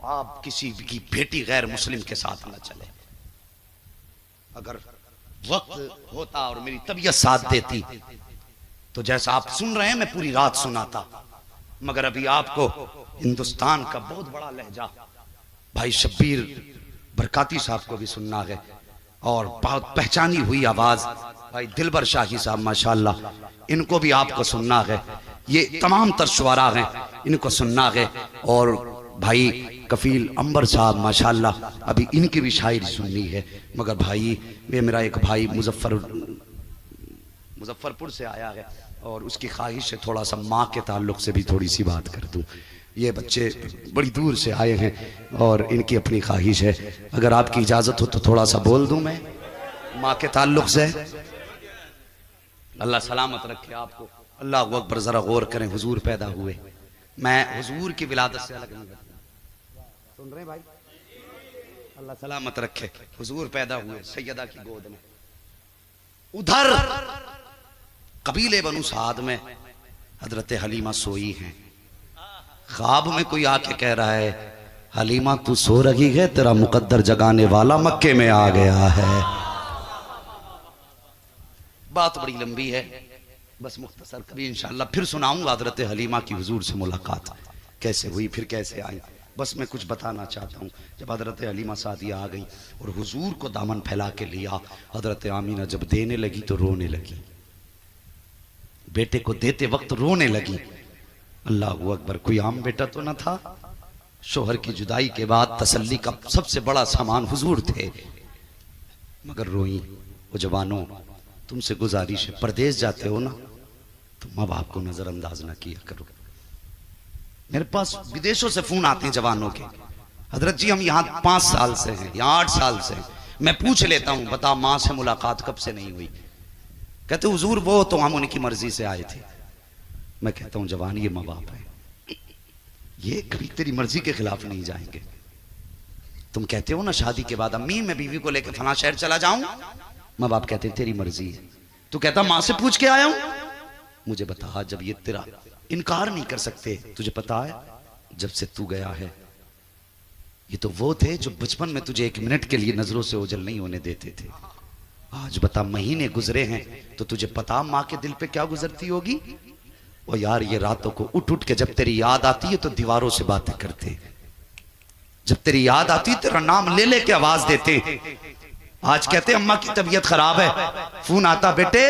आप किसी की बेटी गैर मुस्लिम के साथ न चले, अगर वक्त होता और मेरी तबीयत साथ देती तो जैसा आप सुन रहे हैं मैं पूरी रात सुनाता, मगर अभी आपको हिंदुस्तान का बहुत बड़ा लहजा भाई शब्बीर बरकाती साहब को भी सुनना है, और बहुत पहचानी हुई आवाज भाई दिलबर शाही साहब माशाल्लाह, इनको भी आपको सुनना है। ये तमाम तर शुआरा हैं, इनको सुनना है। और भाई कफील अंबर साहब माशाल्लाह, अभी इनकी भी शायरी सुननी है। मगर भाई ये मेरा एक भाई मुजफ्फरपुर से आया है और उसकी ख्वाहिश है थोड़ा सा माँ के ताल्लुक से भी थोड़ी सी बात कर दूं। ये बच्चे बड़ी दूर से आए हैं और इनकी अपनी ख्वाहिश है, अगर आपकी इजाज़त हो तो थोड़ा सा बोल दूं मैं माँ के ताल्लुक से। अल्लाह सलामत रखे आपको। अल्लाह अकबर। ज़रा गौर करें, हुजूर पैदा हुए, मैं हुजूर की विलादत से अलग नहीं करता। सुन रहे भाई? अल्लाह सलामत रखे। हुजूर पैदा हुए सैयदा की गोद में। उधर कबीले बनु साद में हजरत हलीमा सोई हैं। ख्वाब में कोई आके कह रहा है, हलीमा तू सो रही है, तेरा मुकद्दर जगाने वाला मक्के में आ गया है। बात बड़ी लंबी है, बस मुख्तसर कभी इंशाअल्लाह फिर सुनाऊंगा हजरत हलीमा की हुजूर से मुलाकात कैसे हुई, फिर कैसे आई। बस मैं कुछ बताना चाहता हूँ। जब हजरत हलीमा सादिया आ गई और हुजूर को दामन फैला के लिया, हजरत आमीना जब देने लगी तो रोने लगी, बेटे को देते वक्त रोने लगी। अल्लाह अकबर। कोई आम बेटा तो न था। शोहर की जुदाई के बाद तसल्ली का सबसे बड़ा सामान हुजूर थे, मगर रोई। वो जवानों, तुमसे गुजारिश है, परदेश जाते हो ना तो माँ बाप को नजरअंदाज ना किया करो। मेरे पास विदेशों से फोन आते हैं जवानों के, हजरत जी हम यहाँ 5 साल से हैं, यहाँ 8 साल से हैं। मैं पूछ लेता हूँ, बता माँ से मुलाकात कब से नहीं हुई? कहते हुजूर वो तो हम उनकी मर्जी से आए थे। मैं कहता हूँ जवान, ये माँ बाप है, ये कभी तेरी मर्जी के खिलाफ नहीं जाएंगे। तुम कहते हो ना शादी के बाद अम्मी मैं बीवी को लेकर फला शहर चला जाऊं, माँ बाप कहते हैं तेरी मर्जी है। तू कहता माँ से पूछ के आया हूं। मुझे बता, जब ये तेरा इनकार नहीं कर सकते, तुझे पता है जब से तू गया है, ये तो वो थे जो बचपन में तुझे 1 मिनट के लिए नजरों से ओझल नहीं होने देते थे। आज बता महीने गुजरे हैं तो तुझे पता माँ के दिल पे क्या गुजरती होगी। और यार ये रातों को उठ उठ के जब तेरी याद आती है तो दीवारों से बातें करते, जब तेरी याद आती है तेरा नाम ले लेके आवाज देते। आज कहते अम्मा की तबीयत खराब है, फोन आता बेटे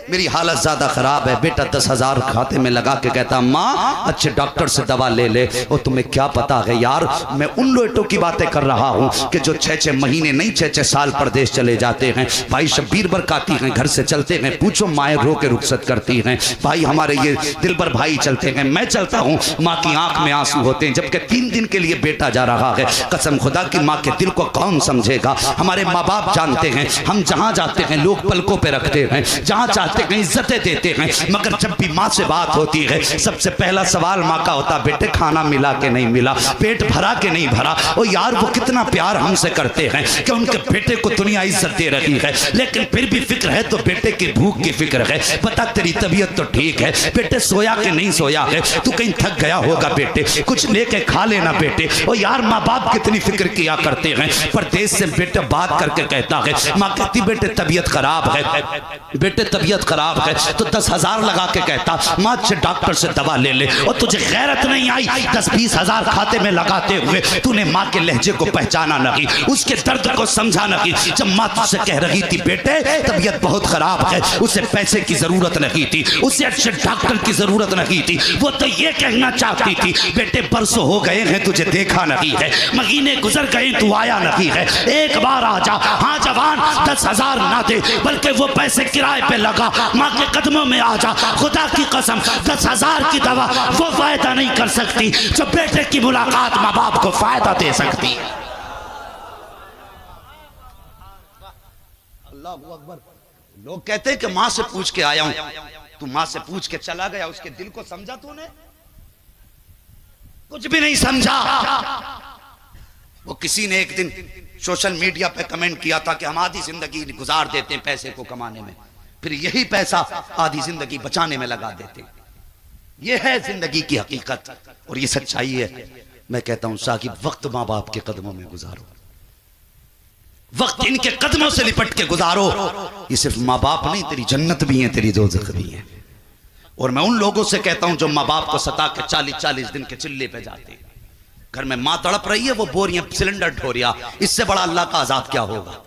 मेरी हालत ज्यादा खराब है। बेटा 10,000 खाते में लगा के कहता अम्मा अच्छे डॉक्टर से दवा ले ले। और तुम्हें क्या पता है यार, मैं उन लोटों की बातें कर रहा हूँ कि जो 6-6 महीने नहीं 6-6 साल परदेश चले जाते हैं। भाई शब्बीर बरकाती हैं, घर से चलते हैं, पूछो माएँ रो के रुखसत करती हैं। भाई हमारे ये दिलबर भाई चलते हैं, मैं चलता हूँ, माँ की आंख में आंसू होते हैं, जबकि 3 दिन के लिए बेटा जा रहा है। कसम खुदा की माँ के दिल को कौन समझेगा। हमारे माँ बाप जानते हैं, हम जहाँ जाते हैं लोग पलकों पे रखते हैं, जहाँ चाहते हैं इज्जतें देते हैं, मगर जब भी माँ से बात होती है सबसे पहला सवाल माँ का होता बेटे खाना मिला के नहीं मिला, पेट भरा के नहीं भरा। और यार वो कितना प्यार हमसे करते हैं कि उनके बेटे को दुनिया इज्जत दे रही है, लेकिन फिर भी फिक्र है तो बेटे की भूख की फिक्र है। बता तेरी तबीयत तो ठीक है बेटे, सोया के नहीं सोया है, तू कहीं थक गया होगा बेटे, कुछ लेके खा लेना बेटे। और यार माँ बाप कितनी फिक्र किया करते हैं। परदेश से बेटे बात करके कहता है, माँ कहती बेटे तबीयत खराब है, बेटे तबीयत खराब है, तो 10,000 लगा के कहता माँ अच्छे डॉक्टर से दवा ले ले। और तुझे गैरत नहीं आई 10-20 हजार खाते में लगाते हुए तूने माँ के लहजे को पहचाना नहीं, उसके दर्द को समझा नहीं। जब माँ तुझसे कह रही थी बेटे तबीयत बहुत खराब है, उसे पैसे की जरूरत नहीं थी, उसे अच्छे डॉक्टर की जरूरत नहीं थी, वो तो ये कहना चाहती थी बेटे बरसों हो गए हैं तुझे देखा नहीं है, महीने गुजर गए तू आया नहीं है, एक बार आ जा। हाँ जवान 10,000 ना दे बल्कि वो पैसे किराए पे लगा, माँ के कदमों में आ जा। खुदा की कसम 10,000 की दवा वो फायदा नहीं कर सकती जो बेटे की मुलाकात माँ बाप को फायदा दे सकती है। अल्लाह अकबर। लोग कहते हैं कि माँ से पूछ के आया हूं, तू माँ से पूछ के चला गया, उसके दिल को समझा तूने? कुछ भी नहीं समझा। वो किसी ने एक दिन सोशल मीडिया पे कमेंट किया था कि हम आधी जिंदगी गुजार देते हैं पैसे को कमाने में, फिर यही पैसा आधी जिंदगी बचाने में लगा देते। ये है जिंदगी की हकीकत और ये सच्चाई है। मैं कहता हूं साकिब वक्त माँ बाप के कदमों में गुजारो, वक्त इनके कदमों से लिपट के गुजारो। ये सिर्फ माँ बाप नहीं, तेरी जन्नत भी है, तेरी दोज़ख भी है। और मैं उन लोगों से कहता हूं जो माँ बाप को सता के 40-40 दिन के चिल्ले पे जाते हैं। घर में माँ तड़प रही है, वो बोरियां सिलेंडर ढो रिया, इससे बड़ा अल्लाह का अजाब क्या होगा।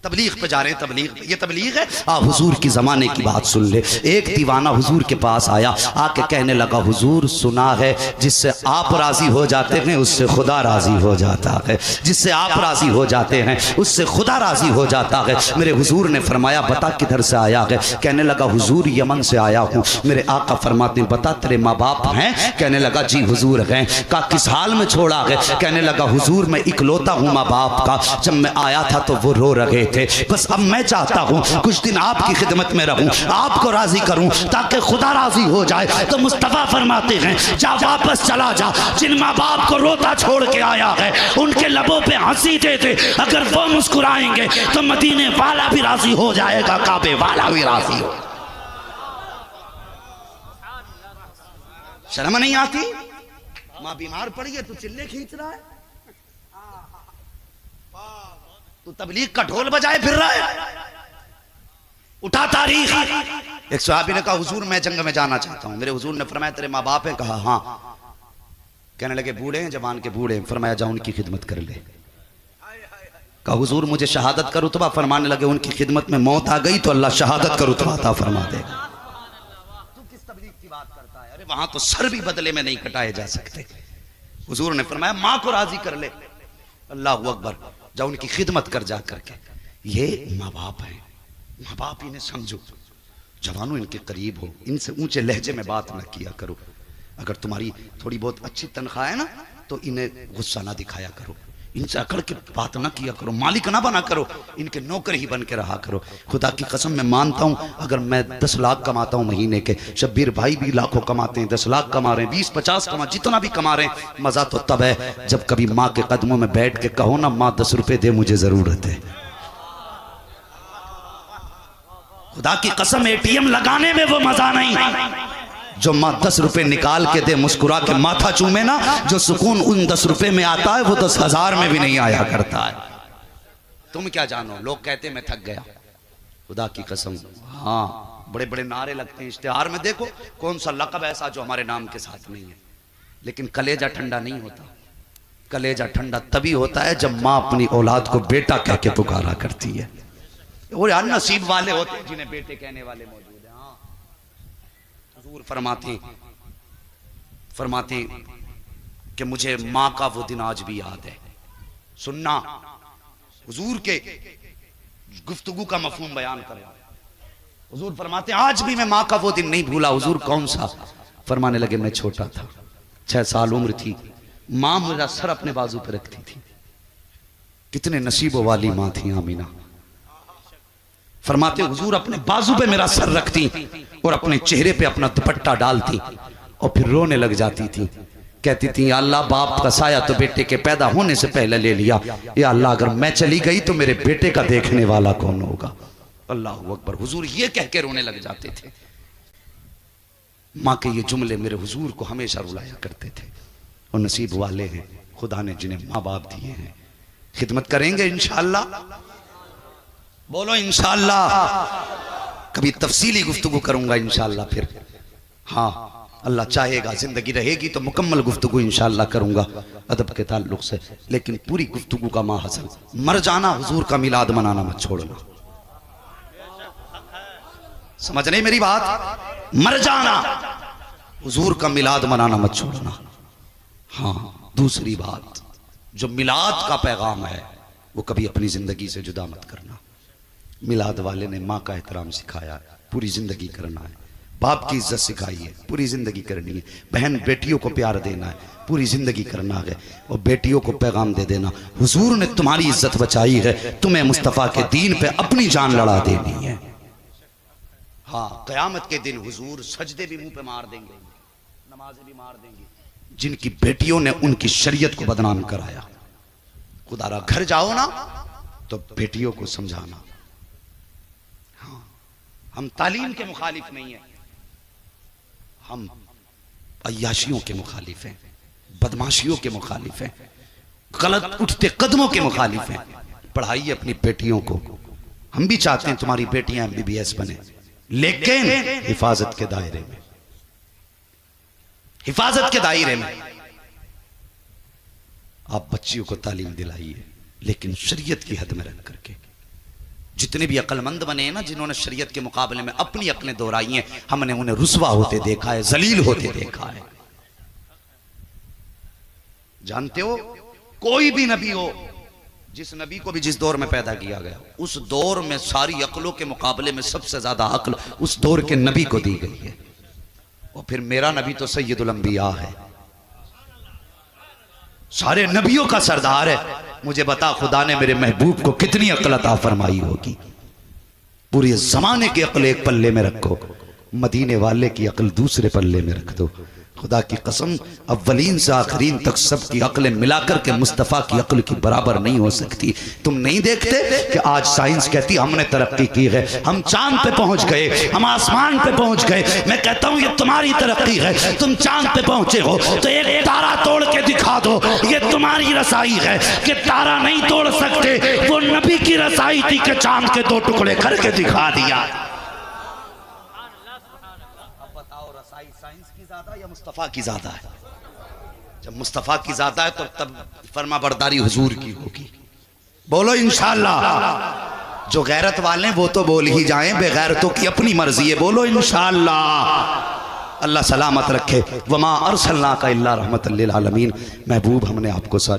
तबलीग पे जा रहे हैं, तबलीग ये तबलीग है। हुजूर की जमाने की बात सुन ले। एक दीवाना हुजूर के पास आया, आके कहने लगा हुजूर सुना है जिससे आप राजी हो जाते हैं उससे खुदा राजी हो जाता है, जिससे आप राजी हो जाते हैं उससे खुदा राजी हो जाता है। मेरे हुजूर ने फरमाया बता किधर से आया है। कहने लगा हुजूर यमन से आया हूँ। मेरे आका फरमाते बता तेरे माँ बाप हैं। कहने लगा जी हुजूर हैं। कहा किस हाल में छोड़ा है। कहने लगा हुजूर मैं इकलौता हूँ माँ बाप का, जब मैं आया था तो वो रो रहे थे, बस अब मैं चाहता हूं कुछ दिन आपकी खिदमत में रहूं, आपको राजी करूं ताकि खुदा राजी हो जाए। तो मुस्तफा फरमाते हैं जा वापस चला जा, जिन माँ बाप को रोता छोड़ के आया है उनके लबों पे हंसी दे दे, अगर वो मुस्कुराएंगे तो मदीने वाला भी राजी हो जाएगा, काबे वाला भी राजी हो। शर्म नहीं आती? माँ बीमार पड़ी है, तू चिल्ले खींच रहा है, तू तबलीग का ढोल बजाए फिर रहा है। उठा तारीख। एक सहाबी ने कहा हुजूर मैं जंग में जाना चाहता हूं। मेरे हुजूर ने फरमाया तेरे माँ बाप हैं? कहा हाँ। कहने लगे बूढ़े हैं, जवान के बूढ़े हैं? फरमाया जा उनकी खिदमत कर ले। कहा हुजूर मुझे शहादत का रुतबा? फरमाने लगे उनकी खिदमत में मौत आ गई तो अल्लाह शहादत का रुतबा अता फरमा देगा। तू किस तबलीग की बात करता है? अरे वहां तो सर भी बदले में नहीं कटाए जा सकते। हुजूर ने फरमाया माँ को राजी कर ले। अल्लाह अकबर, जा उनकी खिदमत कर जा करके। ये माँ बाप हैं, माँ बाप इन्हें समझो। जवानों इनके करीब हो, इनसे ऊंचे लहजे में बात न किया करो। अगर तुम्हारी थोड़ी बहुत अच्छी तनख्वाह है ना तो इन्हें गुस्सा ना दिखाया करो, इनसे अकड़ के बात ना किया करो, मालिक ना बना करो, इनके नौकर ही बन के रहा करो। खुदा की कसम मैं मानता हूं अगर मैं 10 लाख कमाता हूं महीने के, शब्बीर भाई भी लाखों कमाते हैं, 10 लाख कमा रहे हैं, 20-50 कमा, जितना भी कमा रहे हैं, मजा तो तब है जब कभी माँ के कदमों में बैठ के कहो ना माँ 10 रुपए दे मुझे जरूरत है। खुदा की कसम ATM लगाने में वो मजा नहीं जो माँ 10 रुपए निकाल के दे, मुस्कुरा के माथा चूमे ना, जो सुकून उन 10 रुपए में आता है वो 10,000 में भी नहीं आया करता है। तुम क्या जानो, लोग कहते मैं थक गया। खुदा की कसम हाँ बड़े बड़े नारे लगते हैं इश्तिहार में, देखो कौन सा लक़ब ऐसा जो हमारे नाम के साथ नहीं है, लेकिन कलेजा ठंडा नहीं होता। कलेजा ठंडा तभी होता है जब माँ अपनी औलाद को बेटा कह के पुकारा करती है। और यार नसीब वाले होते हैं जिन्हें बेटे कहने वाले मौजूद हैं। हाँ हुजूर फरमाते कि मुझे माँ का वो दिन आज भी याद है। सुनना हुजूर के गुफ्तगू का मफहूम बयान कर रहा हूं। हुजूर फरमाते आज भी मैं माँ का वो दिन नहीं भूला। हुजूर कौन सा? फरमाने लगे मैं छोटा था, 6 साल उम्र थी, माँ मेरा सर अपने बाजू पर रखती थी। कितने नसीबों वाली माँ थी आमीना। फरमाते हुजूर अपने बाजू पे मेरा सर रखती और अपने चेहरे पे अपना दुपट्टा डालती और फिर रोने लग जाती थी। कहती थी या अल्लाह बाप का साया तो बेटे के पैदा होने से पहले ले लिया, या अल्लाह अगर मैं चली गई तो मेरे बेटे का देखने वाला कौन होगा। अल्लाह अकबर। हुजूर ये कह के रोने लग जाते थे। माँ के ये जुमले मेरे हुजूर को हमेशा रुलाया करते थे। और नसीब वाले हैं खुदा ने जिन्हें माँ बाप दिए हैं। खिदमत करेंगे इंशाअल्लाह, बोलो इंशाअल्लाह। कभी तफसीली गुफ्तगू करूंगा इंशाअल्लाह फिर। हाँ अल्लाह चाहेगा जिंदगी रहेगी तो मुकम्मल गुफ्तगू इंशाअल्लाह करूंगा अदब के ताल्लुक से। लेकिन पूरी गुफ्तगू का माहसल मर जाना, हुजूर का मिलाद मनाना मत छोड़ना। समझ नहीं मेरी बात? मर जाना, हुजूर का मिलाद मनाना मत छोड़ना। हाँ दूसरी बात, जो मिलाद का पैगाम है वो कभी अपनी जिंदगी से जुदा मत करना। मिलाद वाले ने माँ का एहतराम सिखाया है, पूरी जिंदगी करना है। बाप की इज्जत सिखाई है, पूरी जिंदगी करनी है। बहन बेटियों को प्यार देना है, पूरी जिंदगी करना है। और बेटियों को पैगाम दे देना, हुजूर ने तुम्हारी इज्जत बचाई है, तुम्हें मुस्तफ़ा के दीन पे अपनी जान लड़ा देनी है। हाँ क़यामत के दिन हुजूर सजदे भी मुंह पे मार देंगे, नमाजें भी मार देंगे जिनकी बेटियों ने उनकी शरीयत को बदनाम कराया। खुदारा घर जाओ ना तो बेटियों को समझाना। हाँ हम तालीम के मुखालिफ नहीं है, हम अय्याशियों के मुखालिफ हैं, बदमाशियों के मुखालिफ हैं। गलत उठते कदमों के मुखालिफ हैं। पढ़ाइए अपनी बेटियों को, हम भी चाहते हैं तुम्हारी बेटियां MBBS बने, लेकिन हिफाजत के दायरे में, हिफाजत के दायरे में आप बच्चियों को तालीम दिलाइए, लेकिन शरीयत की हद में रख करके। जितने भी अक्लमंद बने हैं ना, जिन्होंने शरीयत के मुकाबले में अपनी अक्लें दोहराई हैं, हमने उन्हें रुसवा होते देखा है, जलील होते देखा है। जानते हो, कोई भी नबी हो, जिस नबी को भी जिस दौर में पैदा किया गया, उस दौर में सारी अक्लों के मुकाबले में सबसे ज्यादा अक्ल उस दौर के नबी को दी गई है। और फिर मेरा नबी तो सैयदुल अंबिया है, सारे नबियों का सरदार है। मुझे बता, खुदा ने मेरे महबूब को कितनी अक्ल अता फरमाई होगी। पूरे जमाने की अक्ल एक पल्ले में रखो, मदीने वाले की अक्ल दूसरे पल्ले में रख दो। खुदा की कसम, अव्वलीन से आखिरीन तक सबकी अक्लें मिलाकर के मुस्तफ़ा की अक्ल की बराबर नहीं हो सकती। तुम नहीं देखते कि आज साइंस कहती हमने तरक्की की है, हम चांद पे पहुंच गए, हम आसमान पे पहुंच गए। मैं कहता हूं ये तुम्हारी तरक्की है, तुम चांद पे पहुंचे हो तो एक तारा तोड़ के दिखा दो, ये तुम्हारी रसाई है कि तारा नहीं तोड़ सकते। वो नबी की रसाई थी कि चांद के 2 टुकड़े करके दिखा दिया। साइंस की ज्यादा या मुस्तफा की ज्यादा है? जब मुस्तफा की ज्यादा है तो तब फरमा बरदारी हुजूर की होगी। बोलो इंशाअल्लाह। जो गैरत वाले हैं वो तो बोल ही जाएं, बेगैरतों की अपनी मर्जी है। बोलो इंशाअल्लाह। अल्लाह सलामत रखे। वमा अरसलनाका इल्ला रहमतल लिल आलमीन। महबूब, हमने आपको सारे